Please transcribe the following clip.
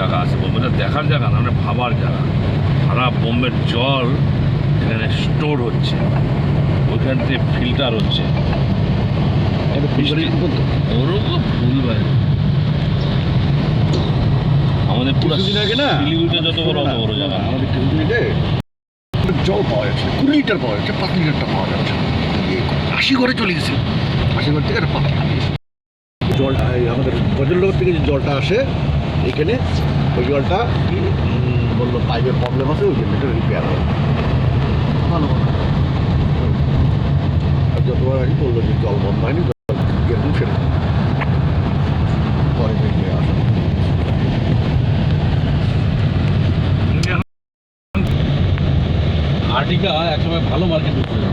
জায়গা আছে, বোম্বেটা দেখার জায়গা না, মানে ভাবার জায়গা। সারা বোম্বের জল এখানে স্টোর হচ্ছে, ওইখান থেকে ফিল্টার হচ্ছে। ওরকম ফুল ভাই, আমাদের পুরো কিছুদিন আগে না শিলিগুড়িতে যত বড় অত বড় জায়গা। আমাদের কিছুদিনে জল পাওয়া যাচ্ছে, 20 লিটার পাওয়া যাচ্ছে, 5 লিটারটা পাওয়া যাচ্ছে। 80 ঘরে চলে গেছে, 80 ঘর থেকে 5 লিটার জলটা আমাদের বজলনগর থেকে যে জলটা আসে এখানে, ওই জলটা কি বললো পাইপের প্রবলেম আছে, ওই জন্য রিপেয়ার হয়। ভালো আর যতবার আগে বললো যে জল বন্ধ হয়নি, জল যেরকম সেরকম পরে বেরিয়ে আসা। আর্টিকা একসময় ভালো মার্কেট ছিল।